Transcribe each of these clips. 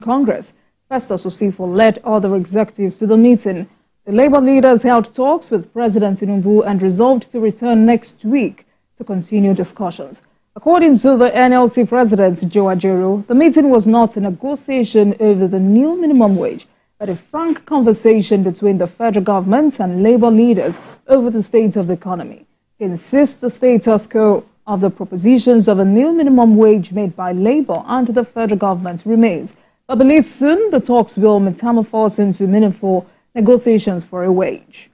Congress. Festus Osifo led other executives to the meeting. The Labour leaders held talks with President Tinubu and resolved to return next week to continue discussions. According to the NLC President, Joe Ajaero, the meeting was not a negotiation over the new minimum wage, but a frank conversation between the federal government and Labour leaders over the state of the economy. He insists the status quo of the propositions of a new minimum wage made by Labour and the federal government remains, but believes soon the talks will metamorphose into meaningful negotiations for a wage.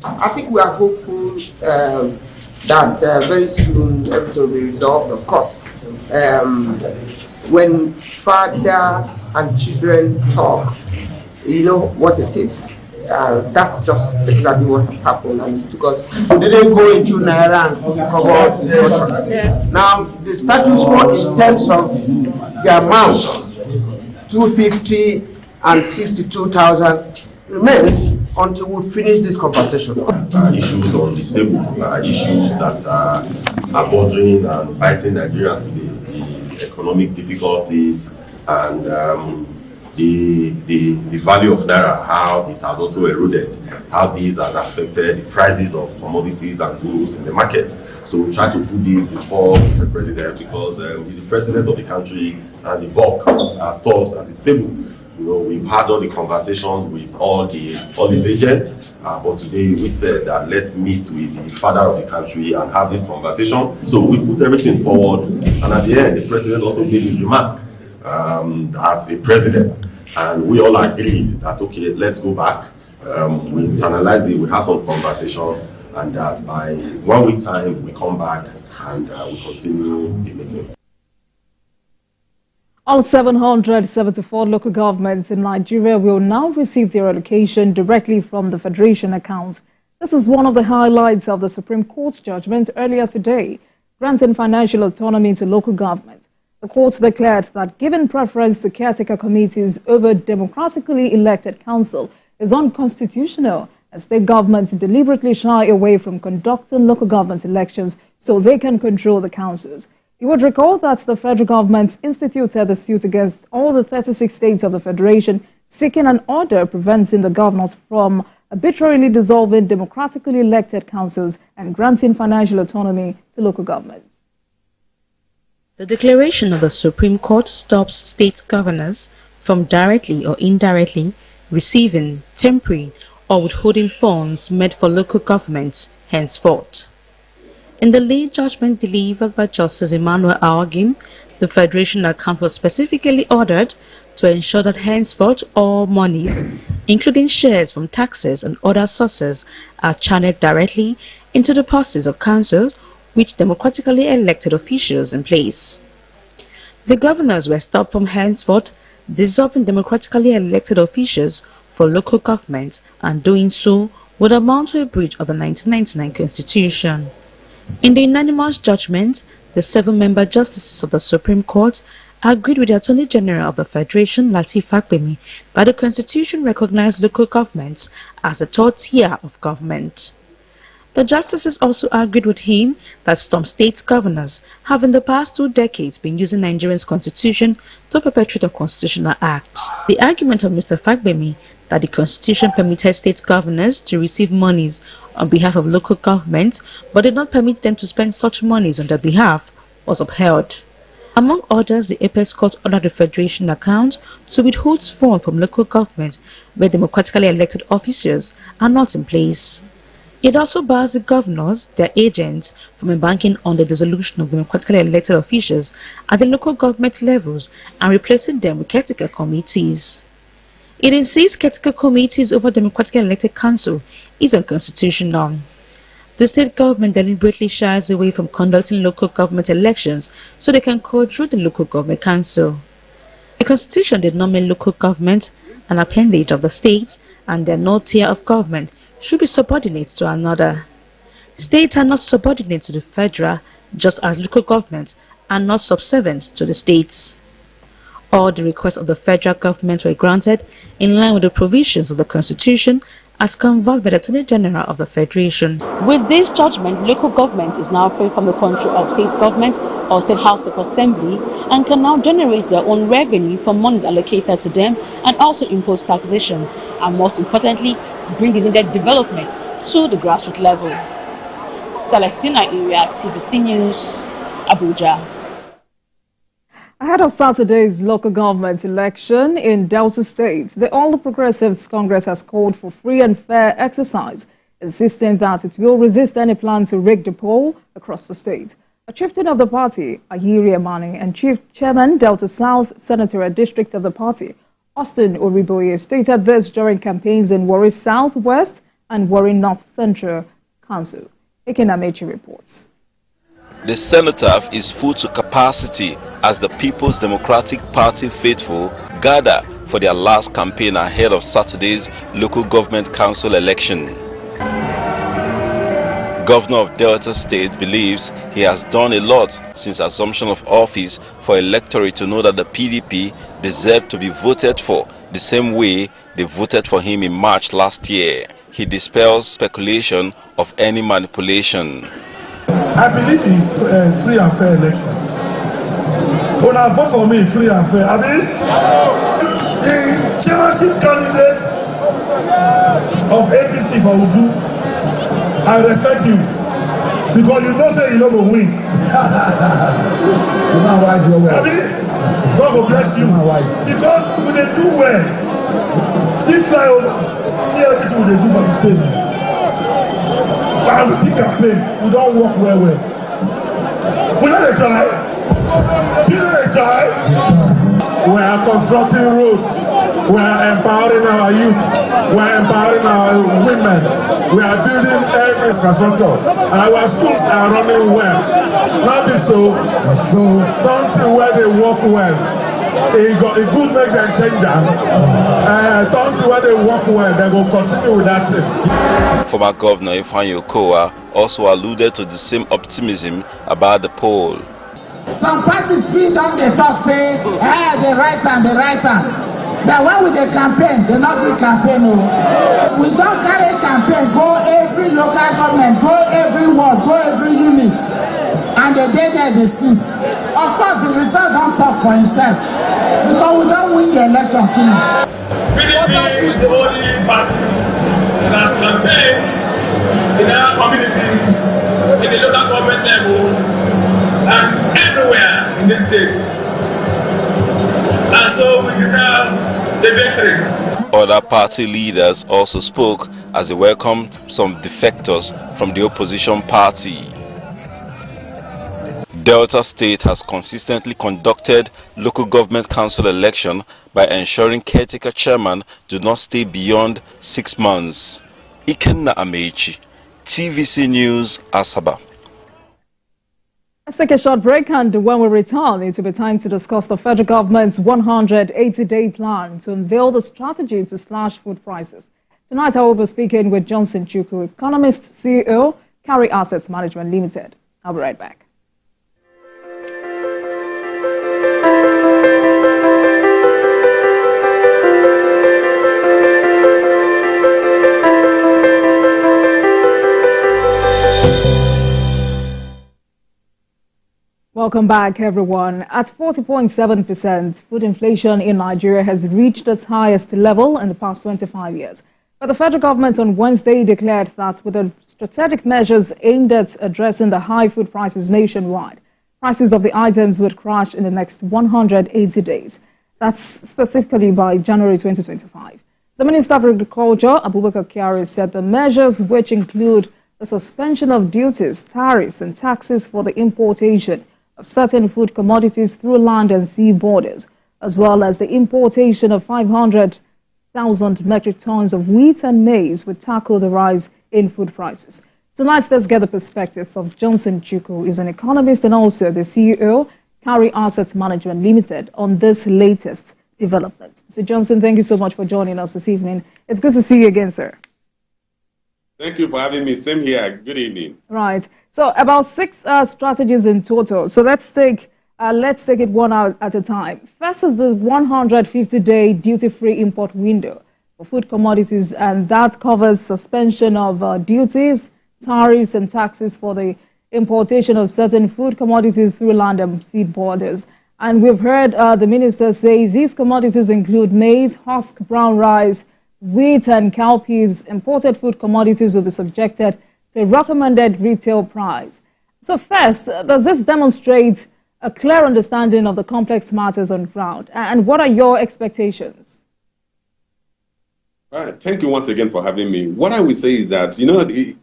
I think we are hopeful that very soon everything will be resolved. Of course, when father and children talk, you know what it is. That's just exactly what has happened, and it's because we didn't go into Naira and cover discussion. Yeah. Now, the status quo in terms of the amount, 250 and 62,000, remains until we finish this conversation. Issues on the table, issues that are bothering and biting Nigerians today, the economic difficulties and the value of Naira, how it has also eroded, how this has affected the prices of commodities and goods in the market. So we try to put this before the president because he's the president of the country and the bulk stalls at his table. You know, we've had all the conversations with all his agents, but today we said that let's meet with the father of the country and have this conversation. So we put everything forward, and at the end, the president also made his remark as a president, and we all agreed that okay, let's go back. We internalize it, we have some conversations, and as by 1 week time, we come back and we continue the meeting. All 774 local governments in Nigeria will now receive their allocation directly from the Federation account. This is one of the highlights of the Supreme Court's judgment earlier today, granting financial autonomy to local governments. The court declared that giving preference to caretaker committees over democratically elected council is unconstitutional, as state governments deliberately shy away from conducting local government elections so they can control the councils. You would recall that the federal government instituted a suit against all the 36 states of the Federation, seeking an order preventing the governors from arbitrarily dissolving democratically elected councils and granting financial autonomy to local governments. The declaration of the Supreme Court stops state governors from directly or indirectly receiving temporary or withholding funds meant for local governments henceforth. In the late judgment delivered by Justice Emmanuel Aogim, the Federation account was specifically ordered to ensure that henceforth all monies, including shares from taxes and other sources, are channeled directly into the purses of councils with democratically elected officials in place. The governors were stopped from henceforth dissolving democratically elected officials for local government, and doing so would amount to a breach of the 1999 Constitution. In the unanimous judgment, the 7-member justices of the Supreme Court agreed with the Attorney General of the Federation, Lateef Fagbemi, that the Constitution recognized local governments as a third tier of government. The justices also agreed with him that some state governors have in the past 2 decades been using Nigeria's Constitution to perpetrate unconstitutional acts. The argument of Mr. Fagbemi that the Constitution permitted state governors to receive monies on behalf of local governments but did not permit them to spend such monies on their behalf was upheld. Among others, the Apex Court ordered the Federation account to withhold funds from local governments where democratically elected officers are not in place. It also bars the governors, their agents, from embarking on the dissolution of democratically elected officials at the local government levels and replacing them with caretaker committees. It insists caretaker committees over democratically elected council is unconstitutional. The state government deliberately shies away from conducting local government elections so they can control the local government council. The Constitution did not make local government an appendage of the states, and their no tier of government should be subordinate to another. States are not subordinate to the federal, just as local governments are not subservient to the states. All the requests of the federal government were granted in line with the provisions of the Constitution as convoked by the Attorney General of the Federation. With this judgment, local government is now free from the control of state government or state house of assembly and can now generate their own revenue from monies allocated to them and also impose taxation and, most importantly, bring the needed development to the grassroots level. Celestina Area, TVC News, Abuja. Ahead of Saturday's local government election in Delta State, the All Progressives Congress has called for free and fair exercise, insisting that it will resist any plan to rig the poll across the state. A chieftain of the party, Ayiri Amani, and Chief Chairman, Delta South Senatorial District of the party, Austin Oriboye, stated this during campaigns in Warri Southwest and Warri North Central Council. Ekenamechi reports. The cenotaph is full to capacity as the People's Democratic Party faithful gather for their last campaign ahead of Saturday's local government council election. Governor of Delta State believes he has done a lot since assumption of office for electorate to know that the PDP deserved to be voted for the same way they voted for him in March last year. He dispels speculation of any manipulation. I believe in free and fair election. When I vote for me, free and fair. I mean, the chairmanship candidate of APC for Udu, I respect you because you know say you no go win. You know wise you well. I mean, God will bless you because we dey do well. See flyovers, see everything we dey do for the state. And we still campaign, we don't work well. We know they try. You know they try. We are constructing roads. We are empowering our youth. We are empowering our women. We are building every infrastructure. Our schools are running well. Not so something where they work well. It good make them change them. Something where they work well, they will continue with that thing. Former Governor Ifeanyi Okowa also alluded to the same optimism about the poll. Some parties feel that they talk, say, the right hand. That when we dey campaign, they not do campaign. No. We don't carry campaign, go every local government, go every ward, go every unit. And the day there they sleep. Of course, the result don't talk for himself. Because we don't win the election finish. PDP is the only party that has campaigned in our communities, in the local government level, and everywhere in the state. And so we deserve the victory. Other party leaders also spoke as they welcomed some defectors from the opposition party. Delta State has consistently conducted local government council election by ensuring caretaker chairman do not stay beyond 6 months. Ikenna Amechi, TVC News, Asaba. Let's take a short break, and when we return, it will be time to discuss the federal government's 180-day plan to unveil the strategy to slash food prices. Tonight, I will be speaking with Johnson Chukwu, economist, CEO, Carry Assets Management Limited. I'll be right back. Welcome back, everyone. At 40.7%, food inflation in Nigeria has reached its highest level in the past 25 years. But the federal government on Wednesday declared that with the strategic measures aimed at addressing the high food prices nationwide, prices of the items would crash in the next 180 days. That's specifically by January 2025. The Minister of Agriculture, Abubakar Kyari, said the measures, which include the suspension of duties, tariffs, and taxes for the importation of certain food commodities through land and sea borders, as well as the importation of 500,000 metric tons of wheat and maize, would tackle the rise in food prices. Tonight, let's get the perspectives of Johnson Chukwu, who is an economist and also the CEO, Carry Assets Management Limited, on this latest development. Mr. Johnson, thank you so much for joining us this evening. It's good to see you again, sir. Thank you for having me. Same here. Good evening. Right. So about 6 strategies in total. So let's take it one out at a time. First is the 150-day duty-free import window for food commodities, and that covers suspension of duties, tariffs, and taxes for the importation of certain food commodities through land and sea borders. And we've heard the minister say these commodities include maize, husk, brown rice, wheat, and cowpeas. Imported food commodities will be subjected to a recommended retail price. So first, does this demonstrate a clear understanding of the complex matters on ground? And what are your expectations? Thank you once again for having me. What I will say is that,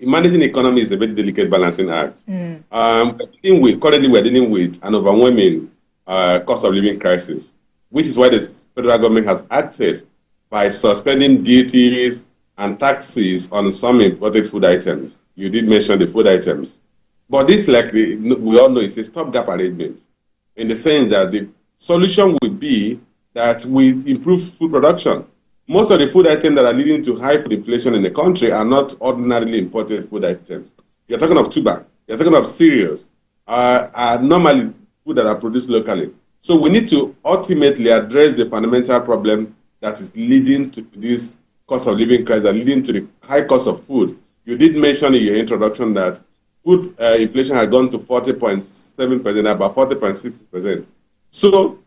managing economy is a very delicate balancing act. Currently, we're dealing with an overwhelming cost of living crisis, which is why the federal government has acted by suspending duties and taxes on some imported food items. You did mention the food items. But this, like we all know, is a stopgap arrangement in the sense that the solution would be that we improve food production. Most of the food items that are leading to high food inflation in the country are not ordinarily imported food items. You're talking of tobacco, you're talking of cereals, are normally food that are produced locally. So we need to ultimately address the fundamental problem that is leading to this cost of living crisis, leading to the high cost of food. You did mention in your introduction that food inflation has gone to 40.7%, about 40.6%. So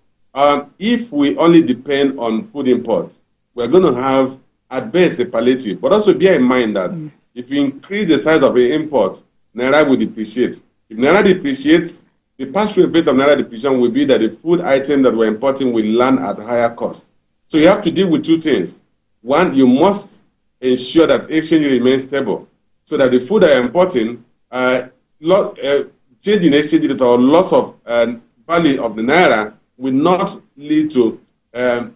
if we only depend on food imports, we're going to have, at best, a palliative. But also bear in mind that if you increase the size of the import, Naira will depreciate. If Naira depreciates, the pass-through effect of Naira depreciation will be that the food item that we're importing will land at higher cost. So you have to deal with two things. One, you must ensure that exchange remains stable so that the food that you're importing, change in exchange rate or loss of value of the Naira will not lead to a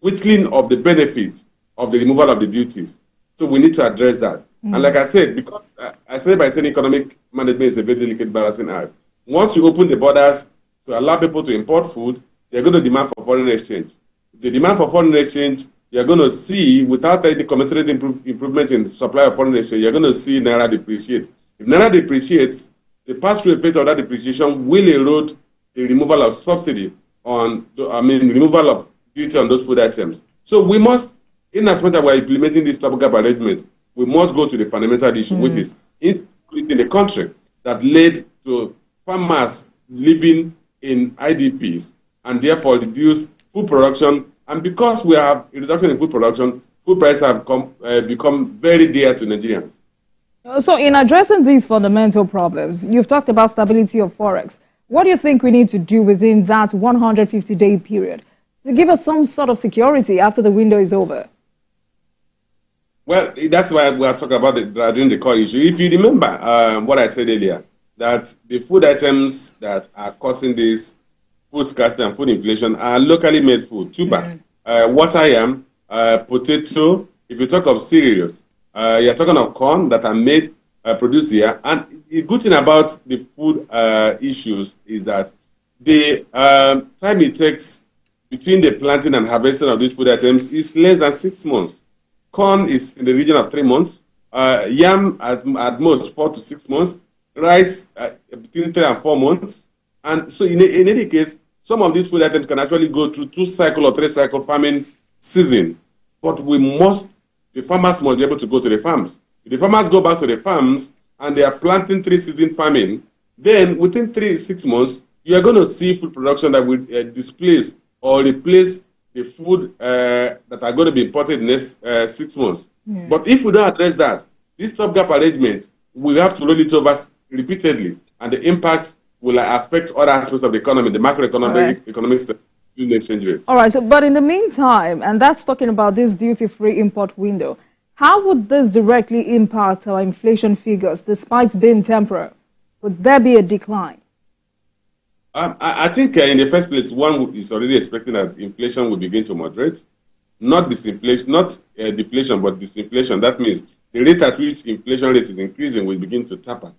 whittling of the benefits of the removal of the duties. So we need to address that. And like I said, because I said by saying economic management is a very delicate balancing act. Once you open the borders to allow people to import food, they're going to demand for foreign exchange. The demand for foreign exchange, you're going to see, without any commensurate improvement in the supply of foreign exchange, you're going to see Naira depreciate. If Naira depreciates, the pass-through effect of that depreciation will erode the removal of subsidy on, removal of duty on those food items. So we must, in as much as we're implementing this stopgap arrangement, we must go to the fundamental issue, which is insecurity in the country that led to farmers living in IDPs and therefore reduced food production. And because we have a reduction in food production, food prices have become very dear to Nigerians. So in addressing these fundamental problems, you've talked about stability of forex. What do you think we need to do within that 150-day period to give us some sort of security after the window is over? Well, that's why we are talking about during the core issue. If you remember what I said earlier, that the food items that are causing this food scarcity and food inflation are locally made food. Tuber, water yam, potato. If you talk of cereals, you're talking of corn that are made, produced here. And the good thing about the food issues is that the time it takes between the planting and harvesting of these food items is less than 6 months. Corn is in the region of 3 months. Yam at most 4 to 6 months. Rice between 3 and 4 months. And so in any case, some of these food items can actually go through 2-cycle or 3-cycle farming season. But the farmers must be able to go to the farms. If the farmers go back to the farms and they are planting 3-season farming, then within 3-6 months, you are going to see food production that will displace or replace the food that are going to be imported in the next 6 months. Yeah. But if we don't address that, this stopgap arrangement, we have to roll it over repeatedly, and the impact will affect other aspects of the economy, the macroeconomic exchange rate. All right, so but in the meantime, and that's talking about this duty-free import window, how would this directly impact our inflation figures despite being temporary? Would there be a decline? I think in the first place, one is already expecting that inflation will begin to moderate. Not disinflation, not deflation, but disinflation. That means the rate at which inflation rate is increasing will begin to taper.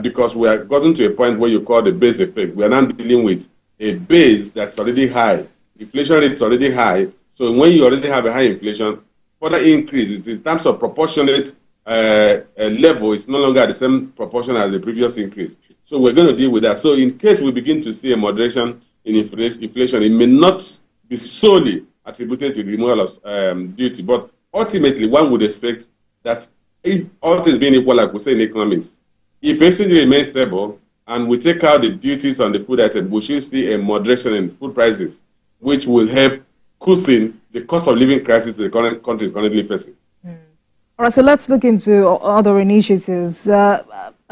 Because we have gotten to a point where you call the base effect. We are now dealing with a base that's already high. Inflation rate is already high. So when you already have a high inflation, further increase, it's in terms of proportionate level, it's no longer at the same proportion as the previous increase. So we're going to deal with that. So in case we begin to see a moderation in inflation, it may not be solely attributed to the removal of duty. But ultimately, one would expect that if all things being equal, like we say in economics, if exchange remains stable and we take out the duties on the food item, we should see a moderation in food prices, which will help cushion the cost of living crisis the current country is currently facing. All right, so let's look into other initiatives. I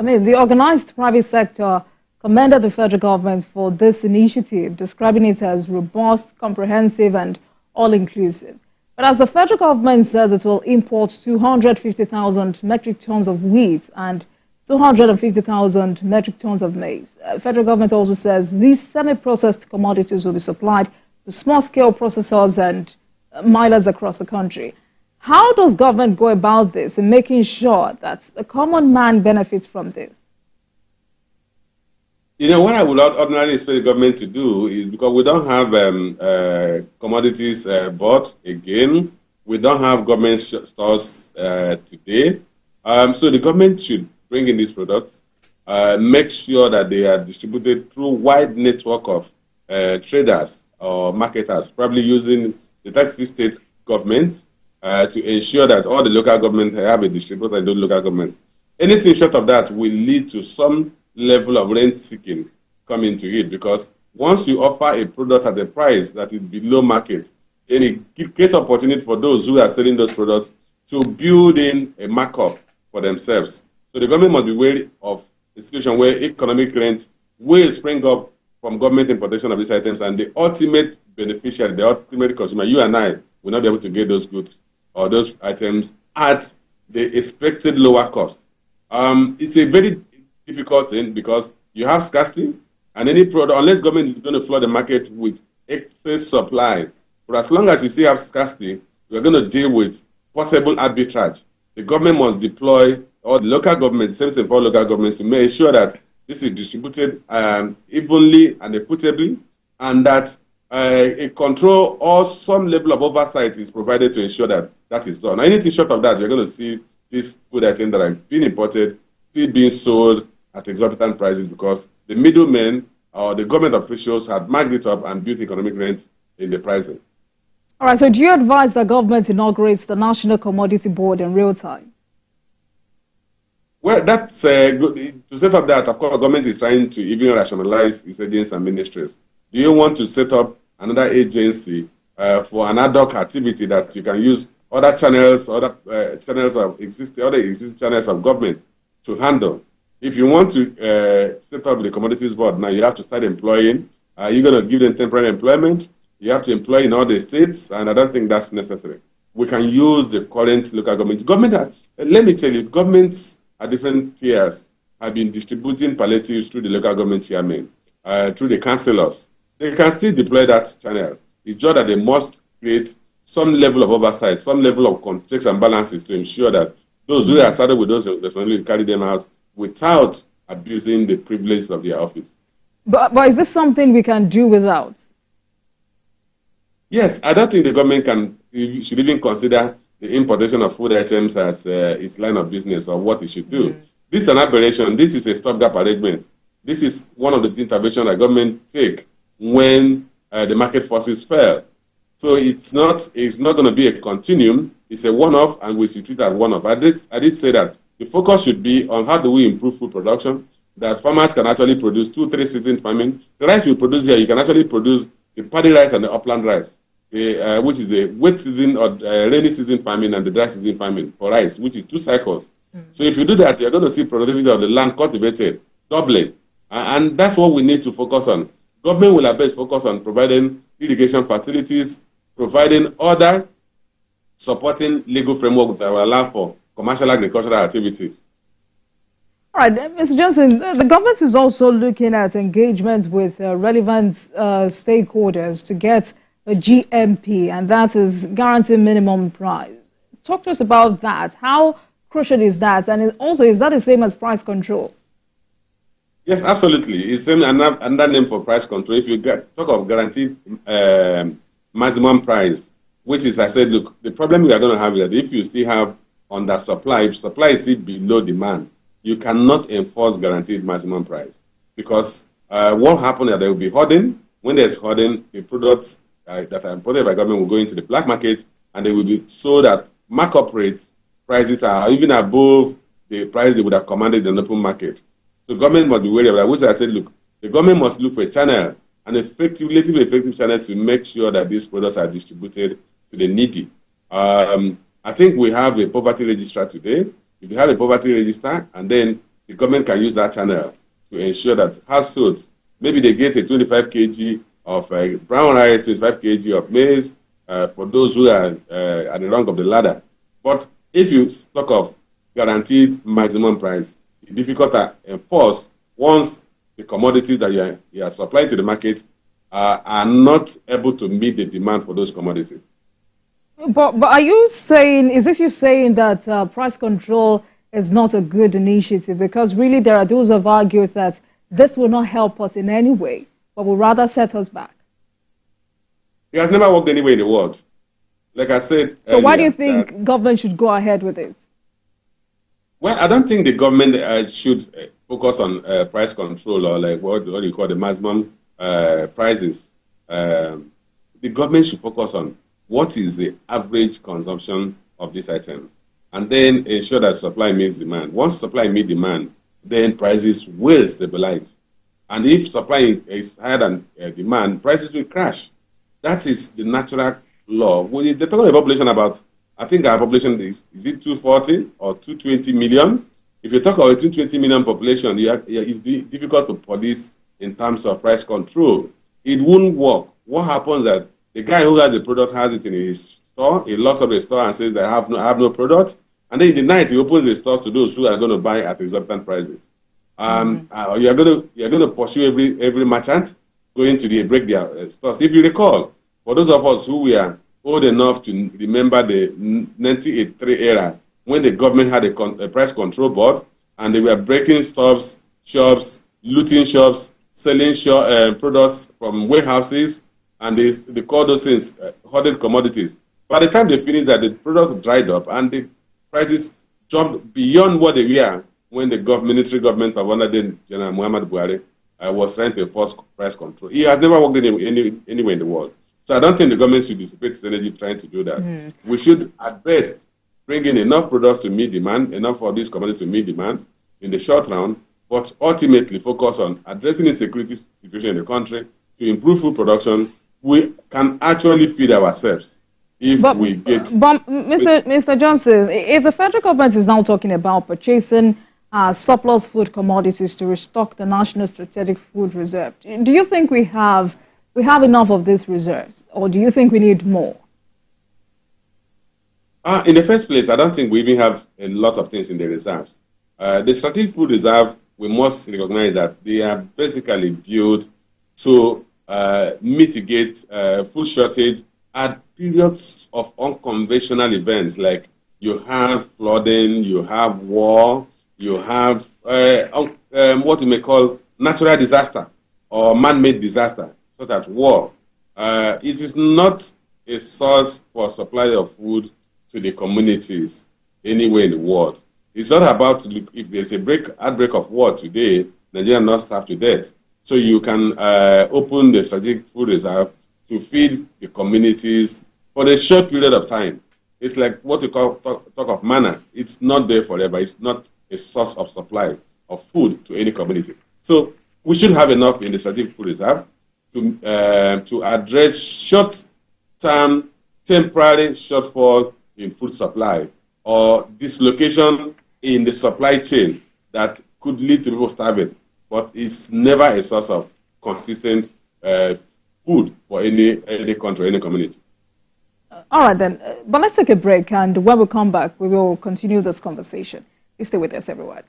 mean, the organized private sector commended the federal government for this initiative, describing it as robust, comprehensive, and all-inclusive. But as the federal government says it will import 250,000 metric tons of wheat and 250,000 metric tons of maize. Federal government also says these semi-processed commodities will be supplied to small-scale processors and millers across the country. How does government go about this in making sure that the common man benefits from this? You know, what I would ordinarily expect the government to do is, because we don't have commodities bought again, we don't have government stores today. So the government should bring in these products, make sure that they are distributed through a wide network of traders or marketers, probably using the 36 state governments to ensure that all the local governments have a distributor in those local governments. Anything short of that will lead to some level of rent seeking coming to it, because once you offer a product at a price that is below market, then it creates opportunity for those who are selling those products to build in a markup for themselves. So the government must be wary of a situation where economic rent will spring up from government importation of these items, and the ultimate beneficiary, the ultimate consumer, you and I, will not be able to get those goods or those items at the expected lower cost. It's a very difficult thing because you have scarcity, and any product, unless government is going to flood the market with excess supply, but as long as you still have scarcity, we're going to deal with possible arbitrage. The government must deploy, or the local government, same thing for local governments, to make sure that this is distributed evenly and equitably, and that a control or some level of oversight is provided to ensure that that is done. Anything short of that, you're going to see these food items that are being imported still being sold at exorbitant prices because the middlemen or the government officials had marked it up and built economic rent in the pricing. All right, so do you advise that government inaugurates the National Commodity Board in real time? Well, that's good. To set up that, of course, the government is trying to even rationalize its agencies and ministries. Do you want to set up another agency for an ad hoc activity that you can use other channels, other existing channels of government to handle? If you want to set up the commodities board, now you have to start employing. You're going to give them temporary employment. You have to employ in all the states, and I don't think that's necessary. We can use the current local government. Let me tell you, governments at different tiers have been distributing palliatives through the local government chairmen, through the councillors. They can still deploy that channel. It's just that they must create some level of oversight, some level of checks and balances to ensure that those who are saddled with those responsibilities carry them out without abusing the privileges of their office. But is this something we can do without? Yes, I don't think the government should even consider the importation of food items as its line of business or what it should do. This is an aberration. This is a stopgap arrangement. This is one of the interventions that government take when the market forces fail. So it's not going to be a continuum. It's a one-off, and we should treat it as one-off. I did say that the focus should be on how do we improve food production, that farmers can actually produce 2-3 season farming. The rice we produce here, you can actually produce the paddy rice and the upland rice, which is a wet season or rainy season farming and the dry season farming for rice, which is 2 cycles. So if you do that, you're going to see productivity of the land cultivated doubling. And that's what we need to focus on. Government will have best focus on providing irrigation facilities, providing other supporting legal framework that will allow for commercial agricultural activities. All right, Mr. Johnson, the government is also looking at engagement with relevant stakeholders to get a GMP, and that is guaranteed minimum price. Talk to us about that. How crucial is that? And also, is that the same as price control? Yes, absolutely. It's same another name for price control. If you talk of guaranteed maximum price, which is, I said, look, the problem we are going to have is that if you still have undersupply, if supply is still below demand, you cannot enforce guaranteed maximum price. Because what happens is there will be hoarding. When there's hoarding, the products that are imported by government will go into the black market, and they will be sold at markup rates. Prices are even above the price they would have commanded in the open market. So government must be wary of that, which I said, look, the government must look for a channel, an relatively effective channel to make sure that these products are distributed to the needy. I think we have a poverty registrar today. If you have a poverty register, and then the government can use that channel to ensure that households, maybe they get a 25 kg of brown rice, 25 kg of maize for those who are at the rung of the ladder. But if you talk of guaranteed maximum price, it's difficult to enforce once the commodities that you are supplying to the market are not able to meet the demand for those commodities. But are you saying, is this you saying that price control is not a good initiative? Because really there are those who have argued that this will not help us in any way, but will rather set us back. It has never worked anywhere in the world. Like I said. So why do you think government should go ahead with it? Well, I don't think the government should focus on price control or like what you call the maximum prices. The government should focus on what is the average consumption of these items, and then ensure that supply meets demand. Once supply meets demand, then prices will stabilize. And if supply is higher than demand, prices will crash. That is the natural law. They're talking about population about, I think our population is it 240 or 220 million? If you talk about a 220 million population, it's difficult to police in terms of price control. It won't work. What happens that the guy who has the product has it in his store, he locks up the store and says, I have no product. And then in the night, he opens the store to those who are going to buy at exorbitant prices. You're going to pursue every merchant going to break their stores. If you recall, for those of us who were old enough to remember the 1983 era, when the government had a price control board, and they were breaking stores, shops, looting shops, selling products from warehouses, and they call those things hoarded commodities. By the time they finished that, the products dried up and the prices jumped beyond what they were when the military government of Honorable General Muhammad Buhari was trying to enforce price control. It has never worked anywhere in the world. So I don't think the government should dissipate its energy trying to do that. We should, at best, bring in enough products to meet demand, enough for these commodities to meet demand in the short run, but ultimately focus on addressing the security situation in the country to improve food production. We can actually feed ourselves if we get... But Mr. Johnson, if the federal government is now talking about purchasing surplus food commodities to restock the National Strategic Food Reserve, do you think we have enough of these reserves, or do you think we need more? In the first place, I don't think we even have a lot of things in the reserves. The Strategic Food Reserve, we must recognize that they are basically built to mitigate food shortage at periods of unconventional events, like you have flooding, you have war, you have what you may call natural disaster or man-made disaster, such as war. It is not a source for supply of food to the communities anywhere in the world. It's not about, if there's a outbreak of war today, Nigeria not starve to death. So you can open the Strategic Food Reserve to feed the communities for a short period of time. It's like what we call talk of manna. It's not there forever. It's not a source of supply of food to any community. So we should have enough in the Strategic Food Reserve to address short-term, temporary shortfall in food supply or dislocation in the supply chain that could lead to people starving. But it's never a source of consistent food for any country, any community. All right, then. But let's take a break, and when we come back, we will continue this conversation. You stay with us, everyone.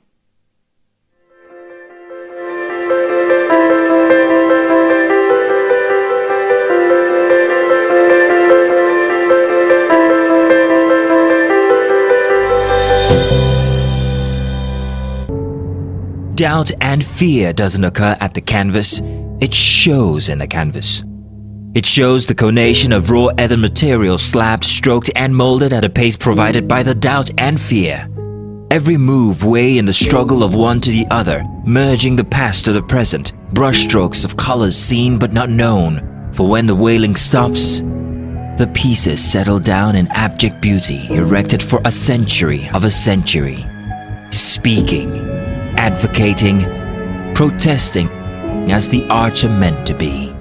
Doubt and fear doesn't occur at the canvas, it shows in the canvas. It shows the conation of raw earthen material slabbed, stroked and molded at a pace provided by the doubt and fear. Every move way in the struggle of one to the other, merging the past to the present, brushstrokes of colors seen but not known, For when the wailing stops, the pieces settle down in abject beauty erected for a century of a century, speaking, advocating, protesting as the arts are meant to be.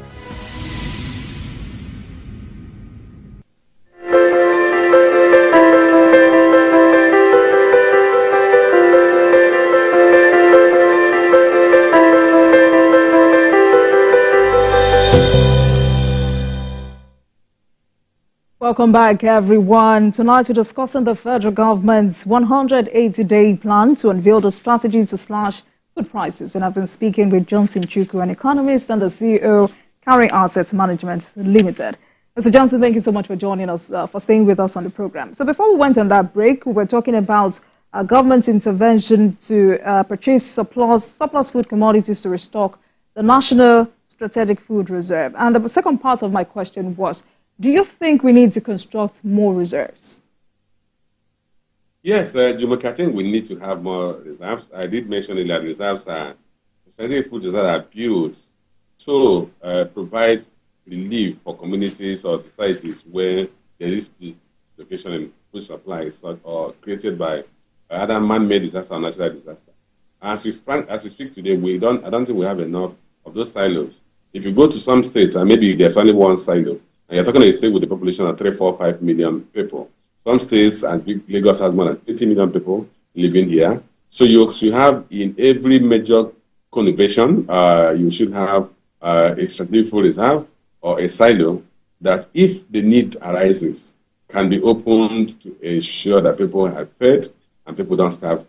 Welcome back, everyone. Tonight, we're discussing the federal government's 180-day plan to unveil the strategy to slash food prices. And I've been speaking with Johnson Chukwu, an economist and the CEO, Carry Asset Management Limited. Mr. Johnson, thank you so much for joining us, for staying with us on the program. So before we went on that break, we were talking about government's intervention to purchase surplus food commodities to restock the National Strategic Food Reserve. And the second part of my question was, do you think we need to construct more reserves? Yes, Jumoke, I think we need to have more reserves. I did mention earlier, reserves are strategic food reserves are built to provide relief for communities or societies where there is this dislocation in food supply or created by either man-made disaster or natural disaster. As we speak today, I don't think we have enough of those silos. If you go to some states, and maybe there's only one silo, and you're talking about a state with a population of 3, 4, 5 million people. Some states, as big Lagos, has more than 80 million people living here. So you should have in every major conurbation, you should have a strategic food reserve or a silo that, if the need arises, can be opened to ensure that people are fed and people don't starve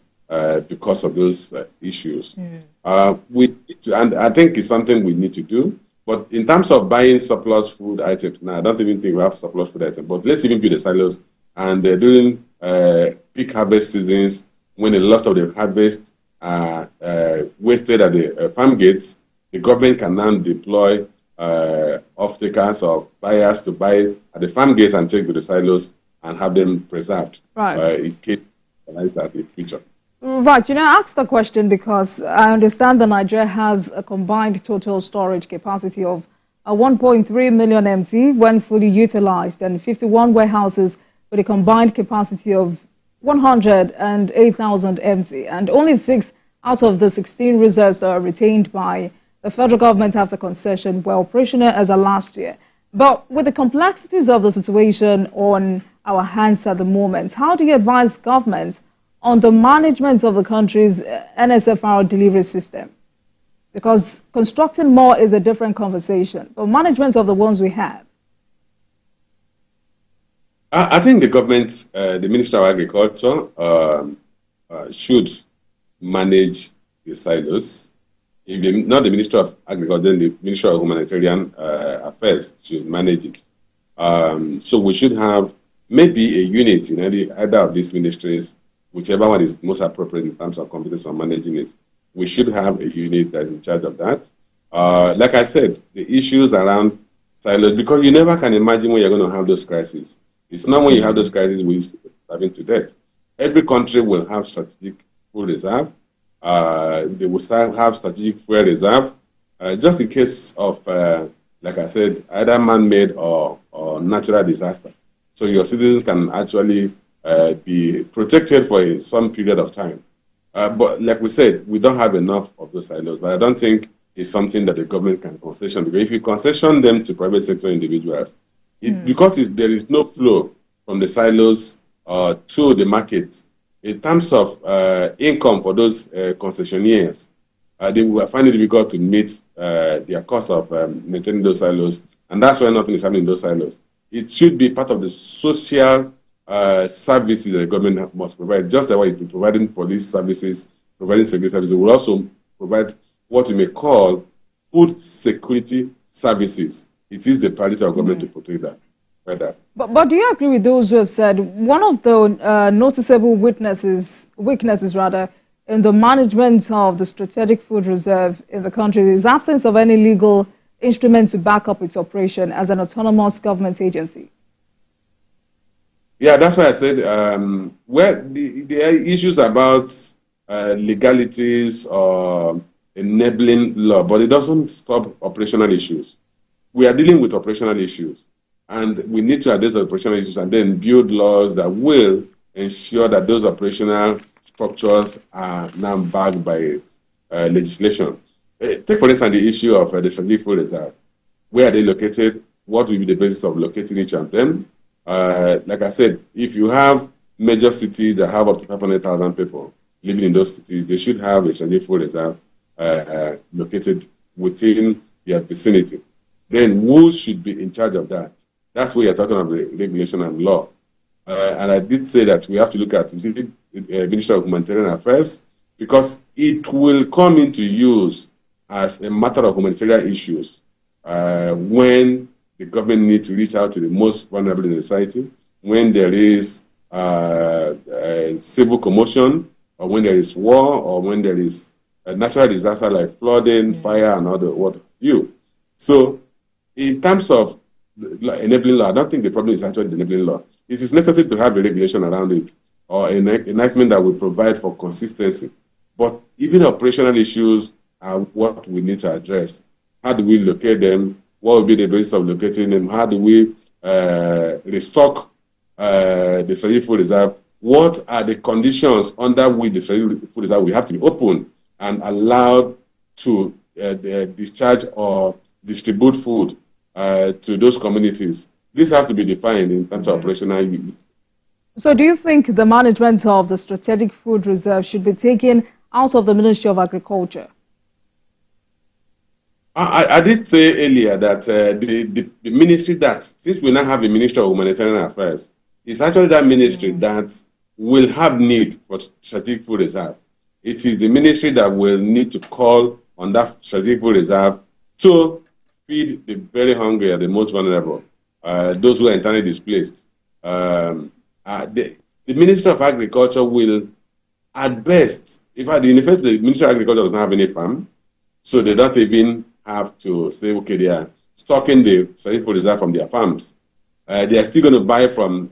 because of those issues. And I think it's something we need to do. But in terms of buying surplus food items, now I don't even think we have surplus food items. But let's even build the silos. And during peak harvest seasons, when a lot of the harvest are wasted at the farm gates, the government can now deploy off-takers or buyers to buy at the farm gates and take to the silos and have them preserved in case at the future. Right. I asked the question because I understand that Nigeria has a combined total storage capacity of 1.3 million MT when fully utilized, and 51 warehouses with a combined capacity of 108,000 MT. And only 6 out of the 16 reserves that are retained by the federal government after concession were operational as of last year. But with the complexities of the situation on our hands at the moment, how do you advise government on the management of the country's NSFR delivery system? Because constructing more is a different conversation, but management of the ones we have. I think the government, the Minister of Agriculture, should manage the silos. If not the Minister of Agriculture, then the Minister of Humanitarian Affairs should manage it. So we should have maybe a unit in either of these ministries, whichever one is most appropriate in terms of competence on managing it. We should have a unit that's in charge of that. Like I said, the issues around silos, because you never can imagine when you're going to have those crises. It's not when you have those crises we starving to death. Every country will have strategic food reserve. They will have strategic fuel reserve, just in case of, like I said, either man-made or natural disaster. So your citizens can actually be protected for some period of time. But like we said, we don't have enough of those silos. But I don't think it's something that the government can concession. Because if you concession them to private sector individuals, because there is no flow from the silos to the market, in terms of income for those concessionaires, they will find it difficult to meet their cost of maintaining those silos. And that's why nothing is happening in those silos. It should be part of the social services that the government must provide. Just like it's providing police services, providing security services, we will also provide what we may call food security services. It is the priority of government to protect that. But do you agree with those who have said one of the noticeable weaknesses in the management of the strategic food reserve in the country is absence of any legal instrument to back up its operation as an autonomous government agency? Yeah, that's why I said there are issues about legalities or enabling law, but it doesn't stop operational issues. we are dealing with operational issues, and we need to address the operational issues and then build laws that will ensure that those operational structures are now backed by legislation. Take, for instance, the issue of the strategic food reserve. Where are they located? What will be the basis of locating each of them? Like I said, if you have major cities that have up to 500,000 people living in those cities, they should have a strategic food reserve located within their vicinity. Then who should be in charge of that? That's where you're talking about regulation and law. And I did say that we have to look at the Ministry of Humanitarian Affairs, because it will come into use as a matter of humanitarian issues when the government needs to reach out to the most vulnerable in the society, when there is civil commotion, or when there is war, or when there is a natural disaster like flooding, fire, and other what have you. So, in terms of enabling law, I don't think the problem is actually the enabling law. It is necessary to have a regulation around it, or an enactment that will provide for consistency. But even operational issues are what we need to address. How do we locate them? What will be the basis of locating them? How do we restock the strategic food reserve? What are the conditions under which the strategic food reserve will have to be open and allowed to discharge or distribute food to those communities? These have to be defined in terms of operational use. So do you think the management of the strategic food reserve should be taken out of the Ministry of Agriculture? I did say earlier that the ministry that, since we now have a Ministry of Humanitarian Affairs, it's actually that ministry that will have need for strategic food reserve. It is the ministry that will need to call on that strategic food reserve to feed the very hungry and the most vulnerable, those who are internally displaced. The Ministry of Agriculture will, at best, in fact, the Ministry of Agriculture does not have any farm, so they don't even have to say, okay, they are stocking the strategic food reserve from their farms. They are still going to buy from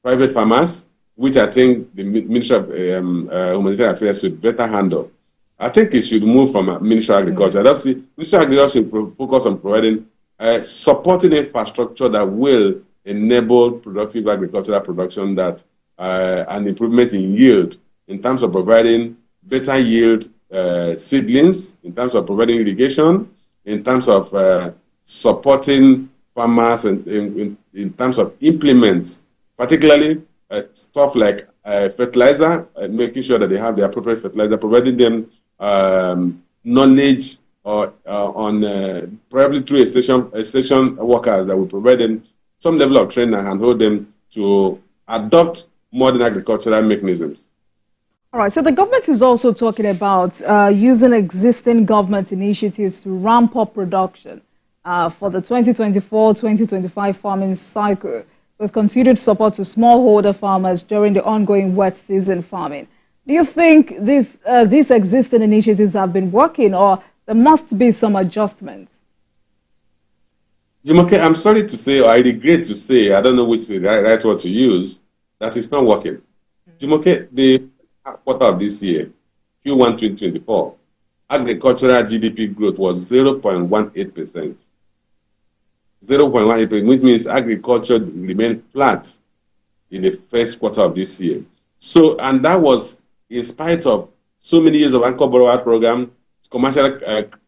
private farmers, which I think the Ministry of Humanitarian Affairs should better handle. I think it should move from Ministry of Agriculture. That's the Ministry of Agriculture should focus on providing supporting infrastructure that will enable productive agricultural production, that an improvement in yield, in terms of providing better yield seedlings, in terms of providing irrigation, in terms of supporting farmers, and in terms of implements, particularly stuff like fertilizer, making sure that they have the appropriate fertilizer, providing them knowledge or on probably through a station workers that will provide them some level of training and hold them to adopt modern agricultural mechanisms. All right, so the government is also talking about using existing government initiatives to ramp up production for the 2024-2025 farming cycle, with continued support to smallholder farmers during the ongoing wet season farming. Do you think these existing initiatives have been working, or there must be some adjustments? Jumoke, I'm sorry to say, or I regret to say, I don't know which is the right word to use, that it's not working. Jumoke, the quarter of this year, Q1 2024, agricultural GDP growth was 0.18%. 0.18%, which means agriculture remained flat in the first quarter of this year. So, and that was in spite of so many years of anchor borrower program, commercial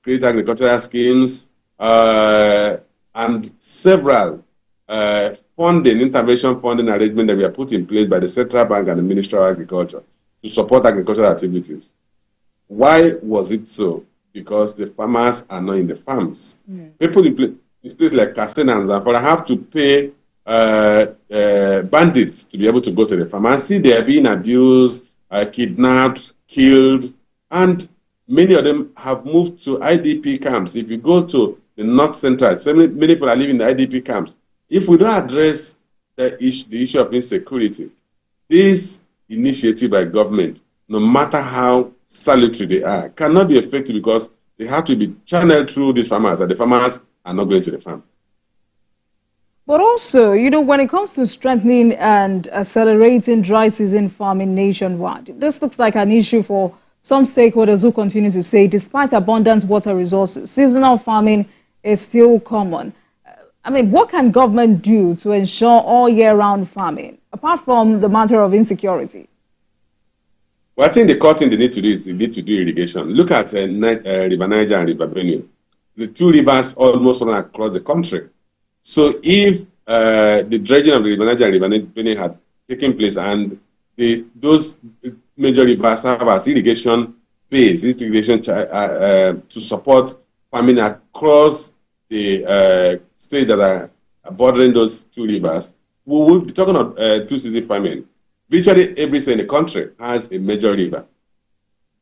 credit agricultural schemes, and several intervention funding arrangements that were put in place by the Central Bank and the Ministry of Agriculture to support agricultural activities. Why was it so? Because the farmers are not in the farms. People in states like Katsina and Zamfara have to pay bandits to be able to go to the farm. And see, they are being abused, kidnapped, killed, and many of them have moved to IDP camps. If you go to the North Central, so many people are living in the IDP camps. If we don't address the issue of insecurity, this initiative by government, no matter how salutary they are, cannot be effective, because they have to be channeled through these farmers, and the farmers are not going to the farm. But also, you know, when it comes to strengthening and accelerating dry season farming nationwide, this looks like an issue for some stakeholders who continue to say, despite abundant water resources, seasonal farming is still common. I mean, what can government do to ensure all year-round farming, apart from the matter of insecurity? Well, I think the core thing they need to do is they need to do irrigation. Look at River Niger and River Benue. The two rivers almost run across the country. So if the dredging of the River Niger and River Benue had taken place and those major rivers have as irrigation base, irrigation to support farming across the states that are bordering those two rivers, we will be talking about two-season farming. Virtually every state in the country has a major river.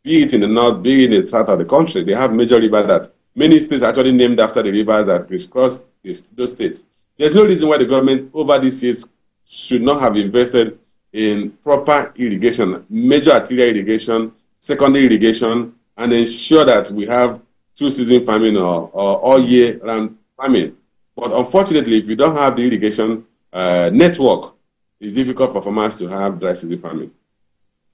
Be it in the north, be it in the south of the country, they have major rivers that many states are actually named after the rivers that crisscross those states. There's no reason why the government over these years should not have invested in proper irrigation, major arterial irrigation, secondary irrigation, and ensure that we have two-season farming or all year-round farming. But unfortunately, if you don't have the irrigation network, it's difficult for farmers to have dry season farming.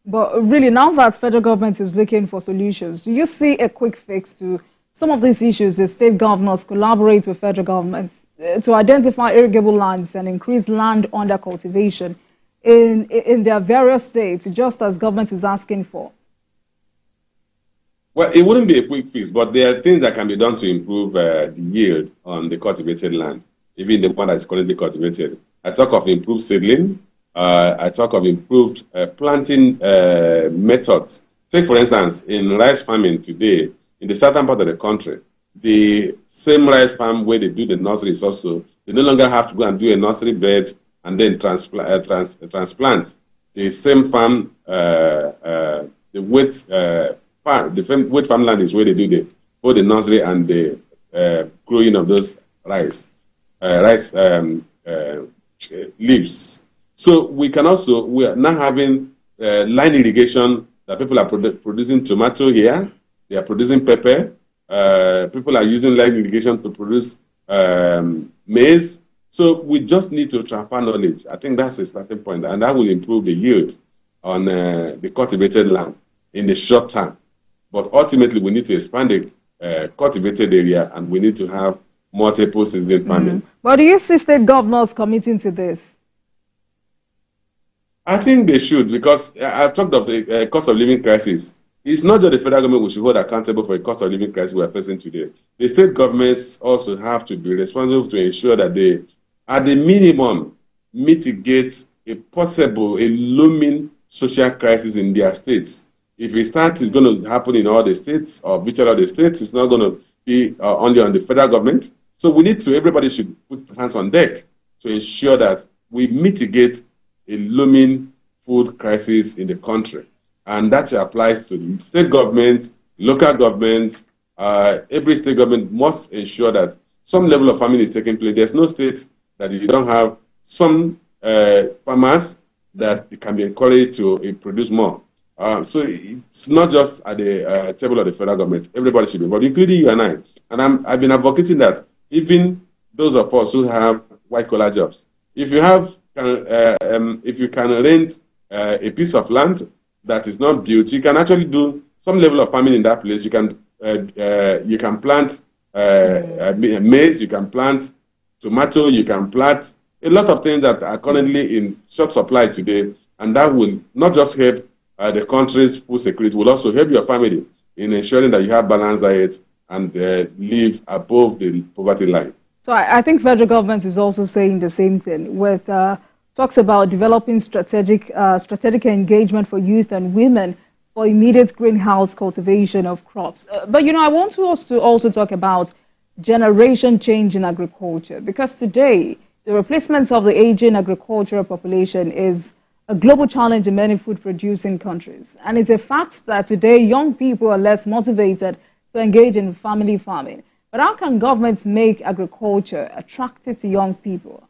But really, now that federal government is looking for solutions, do you see a quick fix to some of these issues if state governors collaborate with federal governments to identify irrigable lands and increase land under cultivation in their various states, just as government is asking for? Well, it wouldn't be a quick fix, but there are things that can be done to improve the yield on the cultivated land, even the one that's currently cultivated. I talk of improved seedling. I talk of improved planting methods. Take, for instance, in rice farming today, in the southern part of the country, the same rice farm where they do the nurseries also, they no longer have to go and do a nursery bed and then transplant. The same farm, the wet farmland is where they do both the nursery and the growing of those rice leaves. So we are now having line irrigation that people are producing tomato here, they are producing pepper, people are using line irrigation to produce maize. So we just need to transfer knowledge. I think that's a starting point, and that will improve the yield on the cultivated land in the short term. But ultimately, we need to expand the cultivated area, and we need to have multiple season farming. But do you see state governors committing to this? I think they should, because I talked of the cost of living crisis. It's not just the federal government we should hold accountable for the cost of living crisis we are facing today. The state governments also have to be responsible to ensure that they, at the minimum, mitigate a looming social crisis in their states. If it starts, it's going to happen in all the states or virtually all the states. It's not going to be only on the federal government. So everybody should put hands on deck to ensure that we mitigate a looming food crisis in the country. And that applies to state governments, local governments. Every state government must ensure that some level of farming is taking place. There's no state that you don't have some farmers that can be encouraged to produce more. So it's not just at the table of the federal government. Everybody should be involved, including you and I. And I've been advocating that even those of us who have white-collar jobs, if you can rent a piece of land that is not built, you can actually do some level of farming in that place. You can plant maize, you can plant tomato, you can plant a lot of things that are currently in short supply today, and that will not just help the country's food security, will also help your family in ensuring that you have balanced diet and live above the poverty line. So I think federal government is also saying the same thing with talks about developing strategic engagement for youth and women for immediate greenhouse cultivation of crops. But, I want us to also talk about generation change in agriculture, because today the replacement of the aging agricultural population is a global challenge in many food-producing countries. And it's a fact that today young people are less motivated to engage in family farming. But how can governments make agriculture attractive to young people?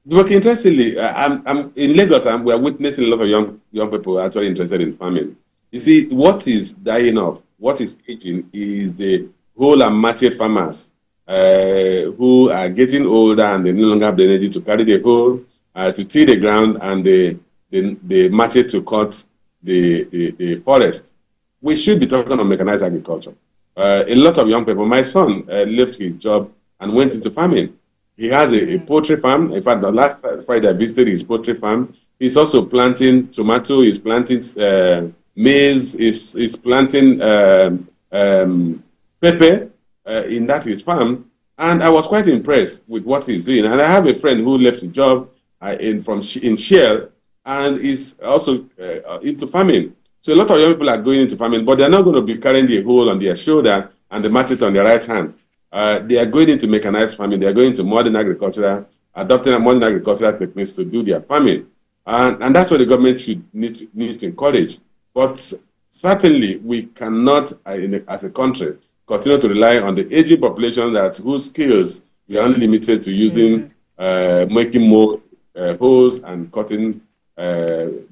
Look, interestingly, I'm in Lagos, we're witnessing a lot of young people actually interested in farming. You see, what is dying off, what is aging, is the whole and mature farmers who are getting older and they no longer have the energy to carry the hoe, to till the ground, and they mature to cut the forest. We should be talking on mechanized agriculture. a lot of young people. My son left his job and went into farming. He has a poultry farm. In fact, the last Friday I visited his poultry farm. He's also planting tomato. He's planting maize. He's planting pepper in that his farm. And I was quite impressed with what he's doing. And I have a friend who left the job in Shell and is also into farming. So a lot of young people are going into farming, but they're not going to be carrying the hoe on their shoulder and the machete on their right hand. They are going into mechanized farming. They are going into modern agriculture, adopting modern agricultural techniques to do their farming. And that's what the government needs to encourage. But certainly, we cannot, as a country, continue to rely on the aging population whose skills we are only limited to using, making more hoes and cutting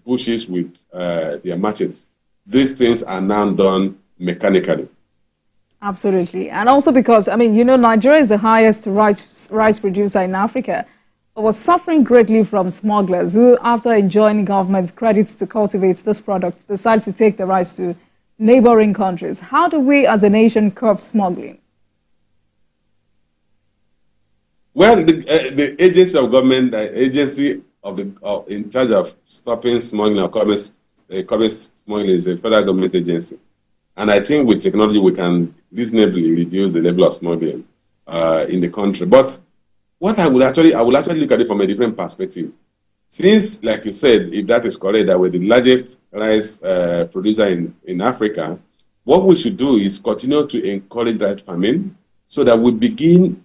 bushes with their machetes. These things are now done mechanically. Absolutely. And also because, I mean, you know, Nigeria is the highest rice producer in Africa, but was suffering greatly from smugglers who, after enjoying government credits to cultivate this product, decided to take the rice to neighboring countries. How do we as a nation curb smuggling? Well, the agency of government, the agency in charge of stopping smuggling or curbing smuggling is a federal government agency. And I think with technology, we can reasonably reduce the level of smuggling in the country. But what I will actually look at it from a different perspective. Since, like you said, if that is correct, that we're the largest rice producer in Africa, what we should do is continue to encourage rice farming so that we begin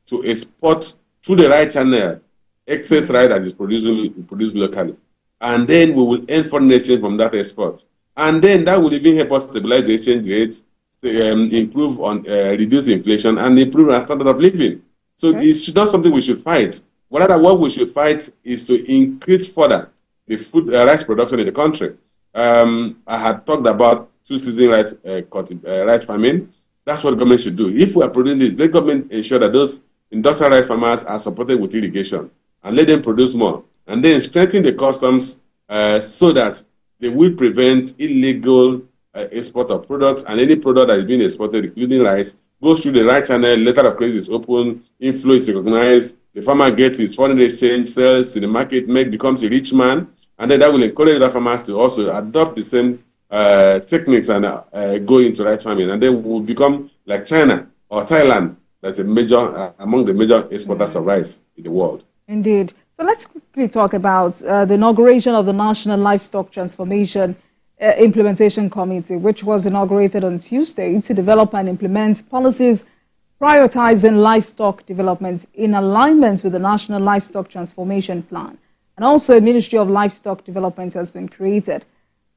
to export through the right channel excess rice that is produced locally. And then we will earn foreign exchange from that export. And then that will even help us stabilize the exchange rates, improve on reduce inflation, and improve our standard of living. So it's not something we should fight. Rather, what we should fight is to increase further the food rice production in the country. I had talked about two-season rice farming. That's what the government should do. If we are producing this, let government ensure that those industrial rice farmers are supported with irrigation and let them produce more. And then strengthen the customs so that they will prevent illegal export of products, and any product that is being exported, including rice, goes through the right channel, letter of credit is open, inflow is recognized, the farmer gets his foreign exchange, sells in the market, becomes a rich man, and then that will encourage other farmers to also adopt the same techniques and go into rice farming, and then we'll become like China or Thailand, that's a major among the major exporters of rice in the world. Indeed. So let's quickly talk about the inauguration of the National Livestock Transformation Implementation Committee, which was inaugurated on Tuesday to develop and implement policies prioritizing livestock development in alignment with the National Livestock Transformation Plan. And also a Ministry of Livestock Development has been created.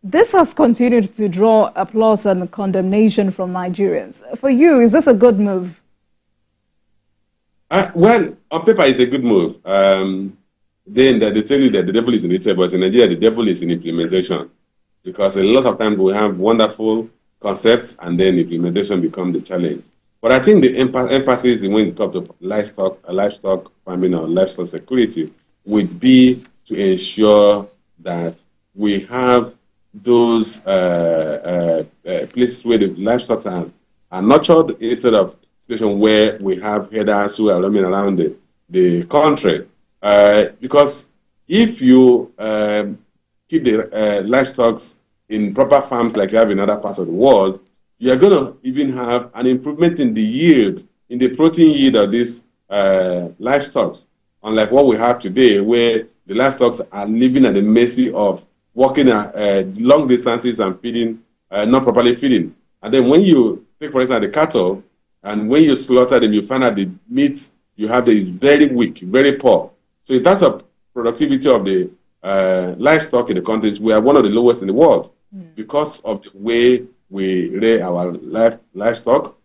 This has continued to draw applause and condemnation from Nigerians. For you, is this a good move? Well, on paper, it's a good move. Then they tell you that the devil is in detail, but in Nigeria, the devil is in implementation. Because a lot of times we have wonderful concepts and then implementation becomes the challenge. But I think the emphasis when it comes to livestock farming or livestock security would be to ensure that we have those places where the livestock are nurtured instead of situation where we have herders who are roaming around the country. Because if you keep the livestock in proper farms like you have in other parts of the world, you are going to even have an improvement in the yield, in the protein yield of these livestock, unlike what we have today, where the livestock are living at the mercy of walking long distances and feeding, not properly feeding. And then when you take, for instance, the cattle, and when you slaughter them, you find out the meat you have is very weak, very poor. So in terms of productivity of the livestock in the countries, we are one of the lowest in the world because of the way we rear our livestock.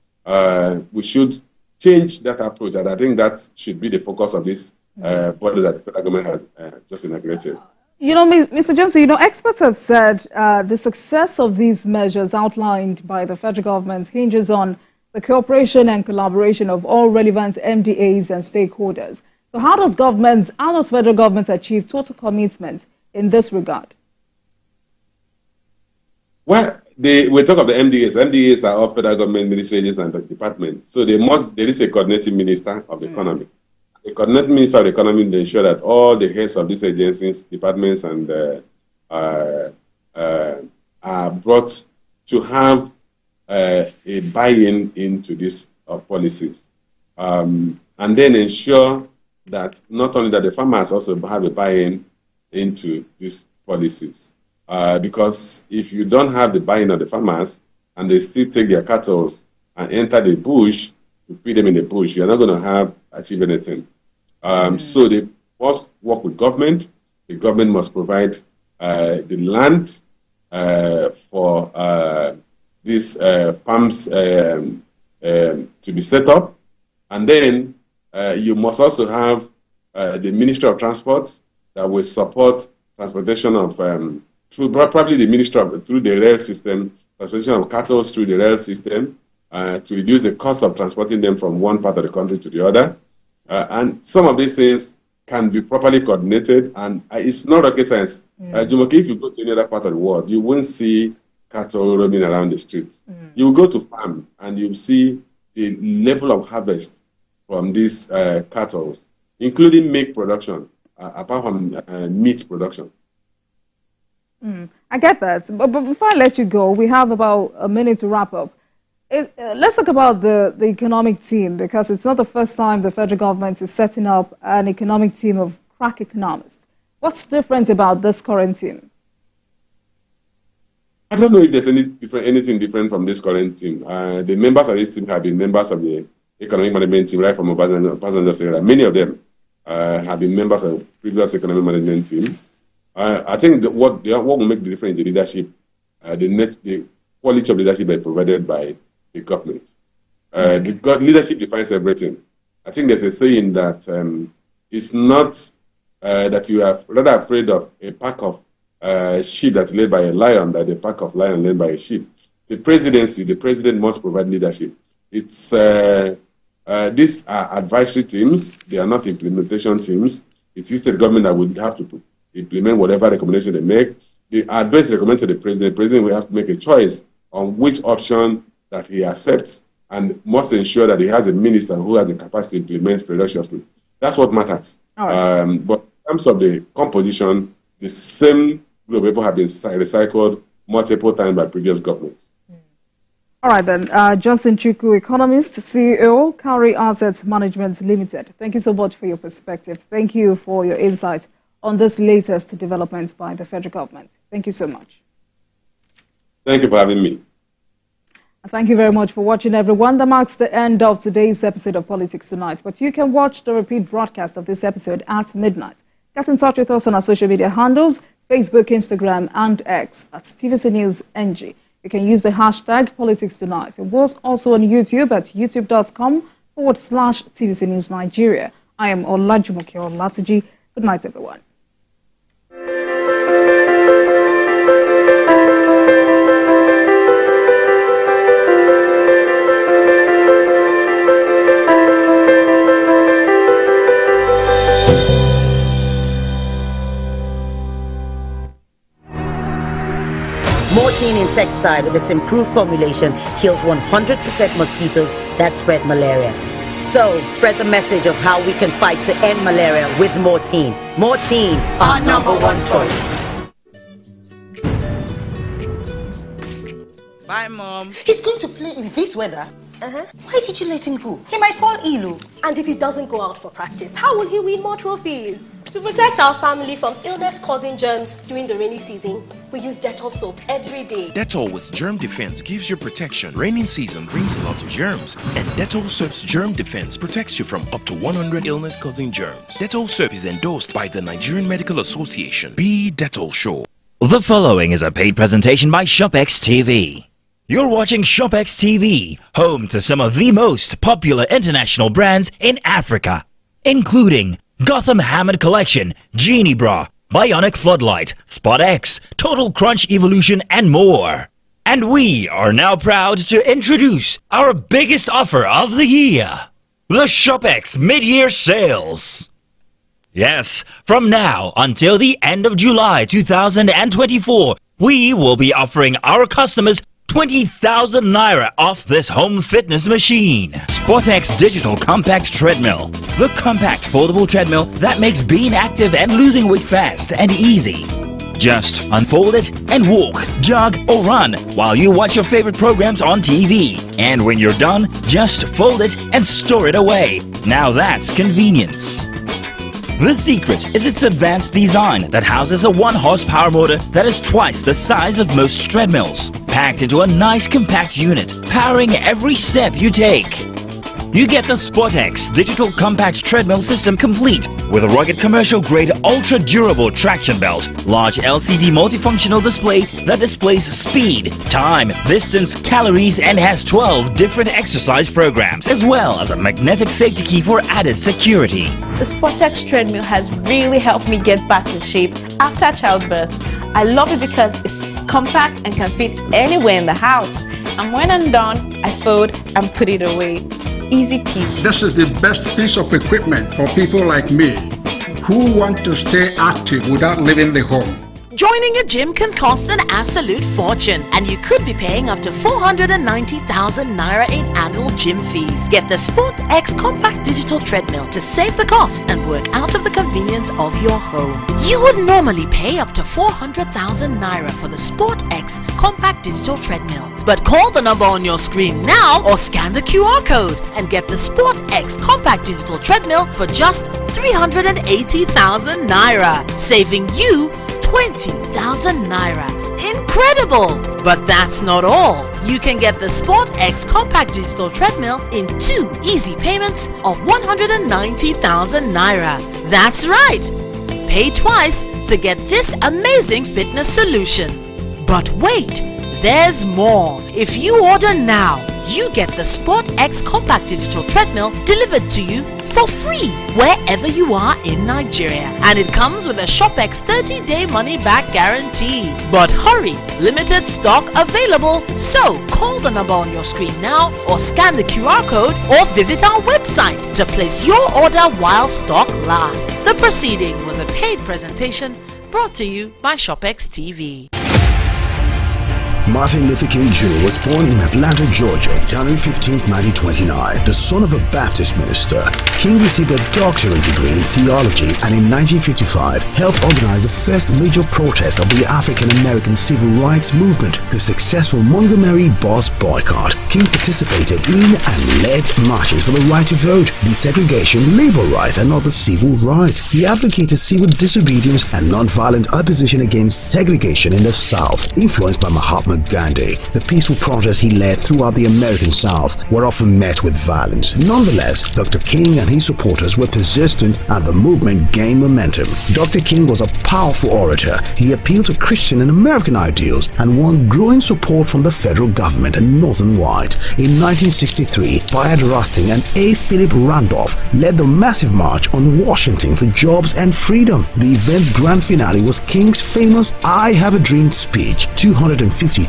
We should change that approach, and I think that should be the focus of this body that the federal government has just inaugurated. You know, Mr. Johnson, you know, experts have said the success of these measures outlined by the federal government hinges on the cooperation and collaboration of all relevant MDAs and stakeholders. So how does federal government achieve total commitment in this regard? Well, we talk of the MDAs. MDAs are all federal government ministries and departments. So there is a coordinating minister of the economy. The coordinating minister of the economy will ensure that all the heads of these agencies, departments, and are brought to have a buy-in into these policies, and then ensure that not only that the farmers also have a buy-in into these policies. Because if you don't have the buy-in of the farmers and they still take their cattle and enter the bush to feed them in the bush, you're not going to achieve anything. So they must work with government. The government must provide the land for these farms to be set up. And then you must also have the Ministry of Transport that will support transportation of through probably the Ministry of through the rail system, transportation of cattle through the rail system to reduce the cost of transporting them from one part of the country to the other. And some of these things can be properly coordinated, and it's not rocket science. Jumoke, if you go to any other part of the world, you won't see cattle roaming around the streets. You will go to farm and you'll see the level of harvest from these cattle, including milk production, apart from meat production. I get that. But before I let you go, we have about a minute to wrap up. Let's talk about the economic team, because it's not the first time the federal government is setting up an economic team of crack economists. What's different about this current team? I don't know if there's anything different from this current team. The members of this team have been members of the economic management team right from Obasanjo's era. Many of them have been members of previous economic management teams. I think that what will make the difference is the leadership, the quality of leadership is provided by the government. Leadership defines everything. I think there's a saying that it's not that you are rather afraid of a pack of sheep that's led by a lion than a pack of lions led by a sheep. The president must provide leadership. These are advisory teams. They are not implementation teams. It's the state government that will have to implement whatever recommendation they make. The advice recommended to the president will have to make a choice on which option that he accepts, and must ensure that he has a minister who has the capacity to implement ferociously. That's what matters. Right. But in terms of the composition, the same group of people have been recycled multiple times by previous governments. All right then, Johnson Chukwu, economist, CEO, Cowrie Assets Management Limited. Thank you so much for your perspective. Thank you for your insight on this latest development by the federal government. Thank you so much. Thank you for having me. Thank you very much for watching, everyone. That marks the end of today's episode of Politics Tonight. But you can watch the repeat broadcast of this episode at midnight. Get in touch with us on our social media handles, Facebook, Instagram, and X at TVC News NG. You can use the hashtag Politics Tonight. It was also on YouTube at youtube.com/TVC News Nigeria. I am Olajumoke Olatuji. Good night, everyone. Mortein insecticide with its improved formulation kills 100% mosquitoes that spread malaria. So, spread the message of how we can fight to end malaria with Mortein. Mortein, our #1 choice. Bye, Mom. He's going to play in this weather? Why did you let him go? He might fall ill. And if he doesn't go out for practice, how will he win more trophies? To protect our family from illness-causing germs during the rainy season, we use Dettol soap every day. Dettol with germ defense gives you protection. Rainy season brings a lot of germs, and Dettol soap's germ defense protects you from up to 100 illness-causing germs. Dettol soap is endorsed by the Nigerian Medical Association. Be Dettol sure. The following is a paid presentation by ShopX TV. You're watching ShopX TV, home to some of the most popular international brands in Africa, including Gotham Hammered Collection, Genie Bra, Bionic Floodlight, Spot X, Total Crunch Evolution, and more. And we are now proud to introduce our biggest offer of the year, the ShopX Mid-Year Sales. Yes, from now until the end of July 2024, we will be offering our customers 20,000 Naira off this home fitness machine. SportX Digital Compact Treadmill. The compact foldable treadmill that makes being active and losing weight fast and easy. Just unfold it and walk, jog or run while you watch your favorite programs on TV. And when you're done, just fold it and store it away. Now that's convenience. The secret is its advanced design that houses a 1-horsepower motor that is twice the size of most treadmills, packed into a nice compact unit, powering every step you take. You get the SportX Digital Compact Treadmill System complete with a rugged commercial-grade ultra-durable traction belt, large LCD multifunctional display that displays speed, time, distance, calories, and has 12 different exercise programs, as well as a magnetic safety key for added security. The SportX treadmill has really helped me get back in shape after childbirth. I love it because it's compact and can fit anywhere in the house. And when I'm done, I fold and put it away. Easy peasy. This is the best piece of equipment for people like me who want to stay active without leaving the home. Joining a gym can cost an absolute fortune, and you could be paying up to 490,000 Naira in annual gym fees. Get the SportX Compact Digital Treadmill to save the cost and work out of the convenience of your home. You would normally pay up to 400,000 Naira for the SportX Compact Digital Treadmill. But call the number on your screen now or scan the QR code and get the SportX Compact Digital Treadmill for just 380,000 Naira, saving you 20,000 Naira. Incredible! But that's not all. You can get the SportX Compact Digital Treadmill in 2 easy payments of 190,000 Naira. That's right! Pay twice to get this amazing fitness solution. But wait, there's more. If you order now, you get the SportX Compact Digital Treadmill delivered to you for free wherever you are in Nigeria, and it comes with a ShopX 30-day money-back guarantee. But hurry, limited stock available, so call the number on your screen now or scan the QR code or visit our website to place your order while stock lasts. The proceeding was a paid presentation brought to you by ShopX TV. Martin Luther King Jr. was born in Atlanta, Georgia, January 15, 1929. The son of a Baptist minister, King received a doctorate degree in theology and in 1955 helped organize the first major protest of the African American civil rights movement, the successful Montgomery bus boycott. King participated in and led marches for the right to vote, desegregation, labor rights, and other civil rights. He advocated civil disobedience and nonviolent opposition against segregation in the South, influenced by Mahatma Gandhi. The peaceful protests he led throughout the American South were often met with violence. Nonetheless, Dr. King and his supporters were persistent and the movement gained momentum. Dr. King was a powerful orator. He appealed to Christian and American ideals and won growing support from the federal government and Northern White. In 1963, Bayard Rustin and A. Philip Randolph led the massive march on Washington for jobs and freedom. The event's grand finale was King's famous I Have a Dream speech. 250,000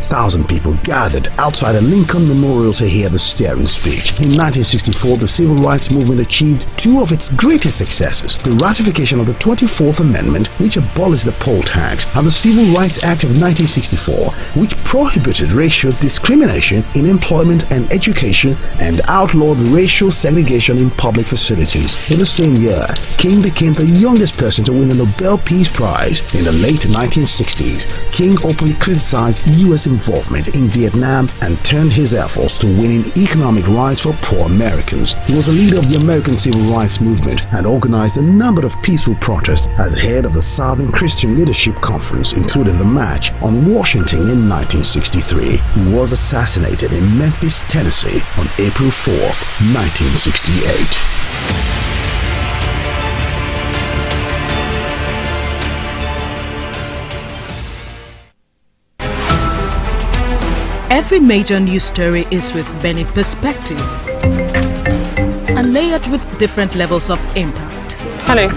people gathered outside the Lincoln Memorial to hear the stirring speech. In 1964, the civil rights movement achieved 2 of its greatest successes: the ratification of the 24th Amendment, which abolished the poll tax, and the Civil Rights Act of 1964, which prohibited racial discrimination in employment and education and outlawed racial segregation in public facilities. In the same year, King became the youngest person to win the Nobel Peace Prize. In the late 1960s, King openly criticized U.S. involvement in Vietnam and turned his efforts to winning economic rights for poor Americans. He was a leader of the American Civil Rights Movement and organized a number of peaceful protests as head of the Southern Christian Leadership Conference, including the March on Washington in 1963. He was assassinated in Memphis, Tennessee on April 4th, 1968. Every major news story is with many perspectives and layered with different levels of impact. Hello.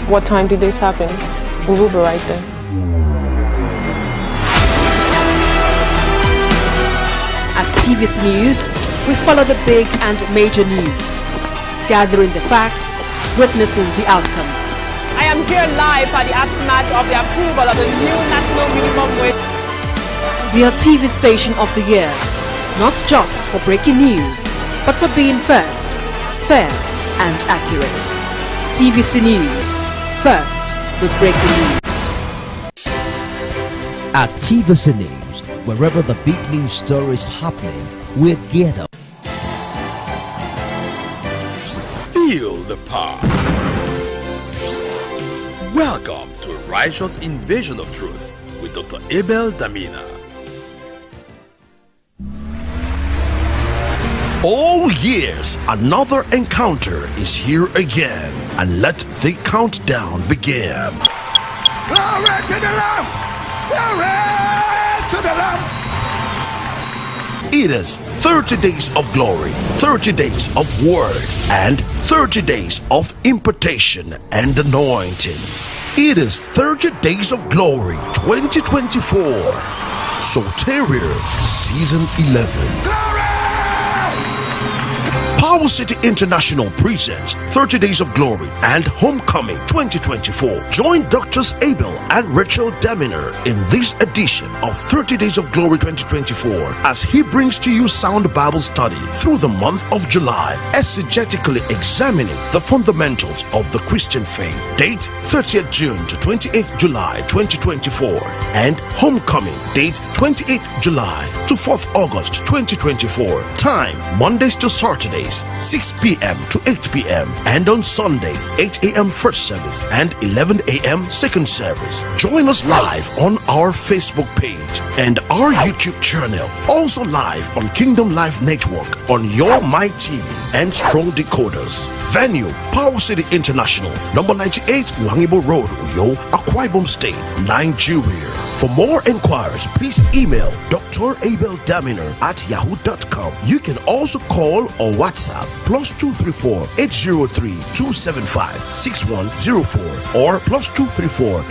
What time did this happen? We will be right there. At TVC News, we follow the big and major news, gathering the facts, witnessing the outcome. I am here live at the aftermath of the approval of the new national minimum wage. The TV station of the year, not just for breaking news, but for being first, fair and accurate. TVC News, first with breaking news. At TVC News, wherever the big news story is happening, we're geared up. Feel the power. Welcome to Righteous Invasion of Truth with Dr. Abel Damina. Oh yes, another encounter is here again, and let the countdown begin. Glory to the Lamb! Glory to the Lamb! It is 30 days of glory, 30 days of word, and 30 days of impartation and anointing. It is 30 days of glory 2024. Soteria Season 11. Power City International presents 30 Days of Glory and Homecoming 2024. Join Doctors Abel and Rachel Daminer in this edition of 30 Days of Glory 2024 as he brings to you sound Bible study through the month of July, exegetically examining the fundamentals of the Christian faith. Date 30th June to 28th July 2024 and Homecoming date 28th July to 4th August 2024. Time Mondays to Saturdays 6 p.m. to 8 p.m. and on Sunday 8 a.m. first service and 11 a.m. second service. Join us live on our Facebook page and our YouTube channel. Also live on Kingdom Life Network on your My TV and Strong Decoders. Venue Power City International, number 98 Wangibo Road, Uyo, Akwa Ibom State, Nigeria. For more inquiries, please email Dr. Abel Daminer at yahoo.com. You can also call or WhatsApp +234 803 275 6104 or +234